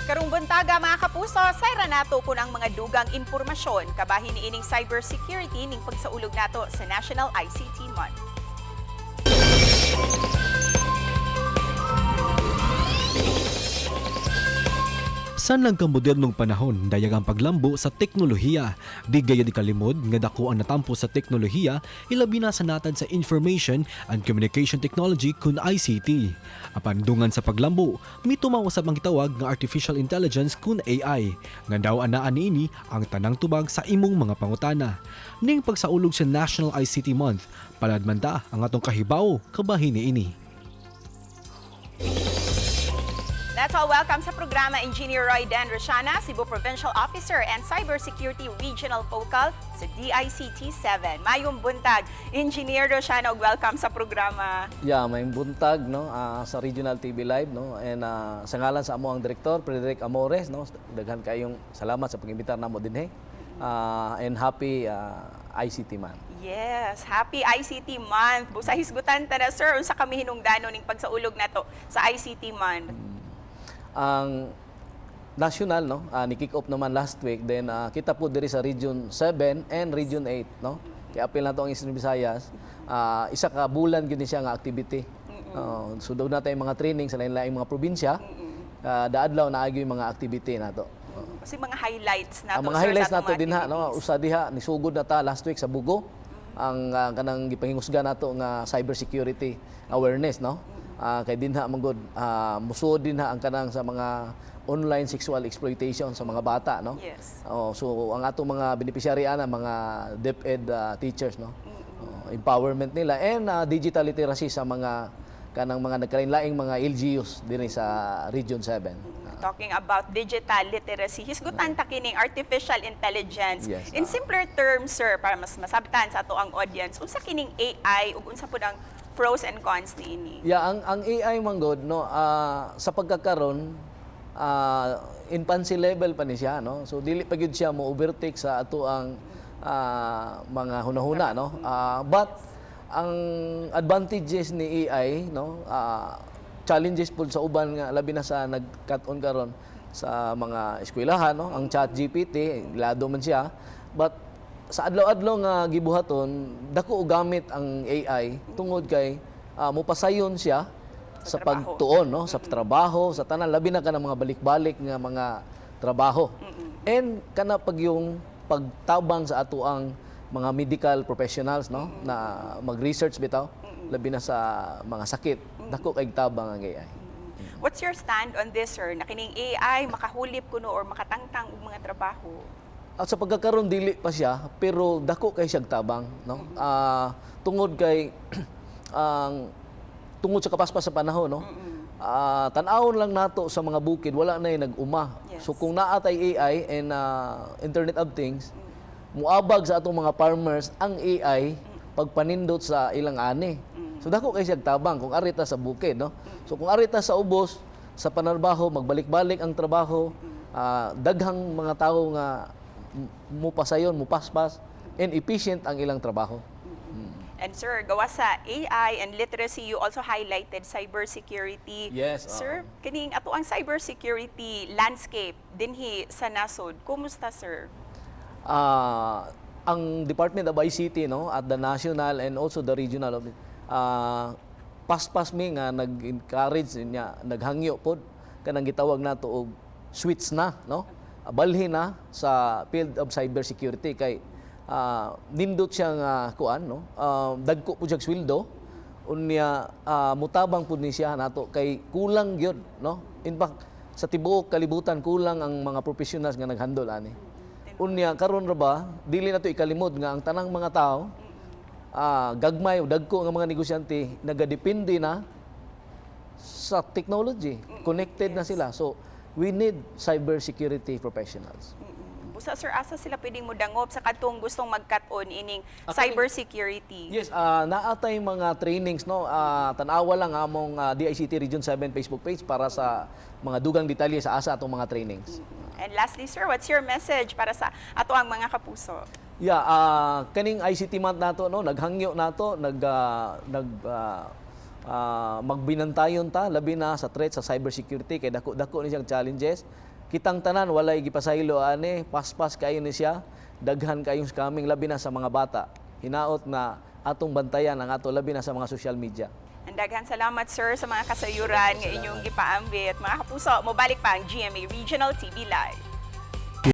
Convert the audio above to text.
Karong buntaga mga kapuso, sayra nato kun ang mga dugang impormasyon kabahin ni ining cybersecurity ning pagsaulog nato sa National ICT Month. Sa nagkamodernong panahon, dayag ang paglambo sa teknolohiya. Di gaya di kalimod nga dako ang natampo sa teknolohiya, ilabi na sa natad sa Information and Communication Technology kun ICT. Apan dungan sa paglambo, may tumausap ang gitawag nga Artificial Intelligence kun AI. Nga daw anaan niini ang tanang tubag sa imong mga pangutana. Ning pagsaulog sa National ICT Month, paladmanta ang atong kahibaw kabahin niini. Let's all welcome sa programa Engineer Roy Dan Rosiana, Cebu Provincial Officer and Cybersecurity Regional Focal sa DICT 7. Mayong buntag, Engineer Rosiana, welcome sa programa. Yeah, may buntag no sa Regional TV Live no and sa ngalan sa amo ang direktor Frederick Amores no, daghan kayong salamat sa pag-imbitar namo dinhi. And happy ICT Month. Yes, happy ICT Month. Busa hisgutan ta na sir, unsa kami hinungdanon ning pagsaulog nato sa ICT Month. Ang national no ni-kick off naman last week, then kita po diri sa Region 7 and Region 8 no. Kaya apil na to ang Eastern Visayas. Isa ka bulan gyud siya nga activity. So daw natay mga training sa lain-laing mga probinsya. Daadlaw na agi mga activity nato. Kasi mga highlights nato. Ang mga highlights nato dinha no, usa diha ni sugod na ta last week sa Bugo ang kanang gipahingusga nato nga cybersecurity awareness no. Kay dinha manggod musuod dinha ang kanang sa mga online sexual exploitation sa mga bata no. Yes. So ang ato mga beneficiary ana mga DepEd teachers no. Empowerment nila and digital literacy sa mga kanang mga nagkalain-laing mga LGUs dinhi sa Region 7. Talking about digital literacy, hisgutan ta kining artificial intelligence. Yes, In simpler terms, sir, para mas masabtan sa ato ang audience, unsa kining AI ug unsa pud ang pros and cons niini? Yeah, ang AI manggod no sa pagkakaron infancy level pa ni siya no. So dili pa gyud siya mo overtake sa ato ang mga hunahuna no. But ang advantages ni AI no challenges pud sa uban nga labi na sa nag-cut-on karon sa mga eskwelahan no, ang ChatGPT lado man siya, but sa adlaw-adlaw nga gibuhaton dako og gamit ang AI tungod kay mopasayon siya sa pagtuon no, sa trabaho, sa tanan labi na kanang mga balik-balik nga mga trabaho. And kana pag yung pagtabang sa ato ang mga medical professionals no na mag-research bitaw labi na sa mga sakit dako kay tabang ang AI. What's your stand on this, sir? Na kining AI makahulip kuno or makatangtang og mga trabaho? At sa pagkakaroon dili pa siya pero dako kay siyang tabang no. Tungod kay tungod sa kapaspas sa panahon no. Tan-awon lang nato sa mga bukid wala na nag-uma. Yes. So kung naa tay AI and Internet of Things, muabag sa atong mga farmers ang AI pagpanindot sa ilang ani. So dako kay siyang tabang kung arita sa bukid no. So kung arita sa ubos sa panarbaho magbalik-balik ang trabaho, daghang mga tawo nga mupasayon, mupaspas and efficient ang ilang trabaho. And sir, gawa sa AI and literacy, you also highlighted cybersecurity. Yes. Sir, kining ato ang cybersecurity landscape dinhi sa nasod. Kumusta, sir? Ang Department of ICT no at the national and also the regional paspas mi nga nag-encourage niya naghangyo pod kanang gitawag nato og switch na no balhin na sa field of cybersecurity kay nindot siya nga kuan no dagko pud siya sweldo unya mutabang pud ni siya nato kay kulang gyud no in fact sa tibuok kalibutan kulang ang mga professionals nga naghandle ani unya karon ra ba dili nato ikalimod nga ang tanang mga tao gagmay o dagko nga mga negosyante nagadepende na sa technology, connected na sila. So we need cybersecurity professionals. Busa sir, asa sila pwedeng mudangop sa katong gustong magkat-on ining cybersecurity? Yes, naatay mga trainings no. Tan-awa lang among DICT Region 7 Facebook page para sa mga dugang detalye sa asa atong mga trainings. And lastly sir, what's your message para sa ato ang mga kapuso? Yeah, kaning ICT month nato no, naghangyo nato, magbinantayon ta labi na sa threat sa cybersecurity kay dako ni siyang challenges kitang tanan walay gipasaylo ani, paspas kayo ni siya, daghan kayong scamming labi na sa mga bata. Hinaot na atong bantayan ang ato labi na sa mga social media. Ang daghan salamat, sir, sa mga kasayuran nga inyong gipaambit. Mga kapuso, mobalik pa ang GMA Regional TV Live.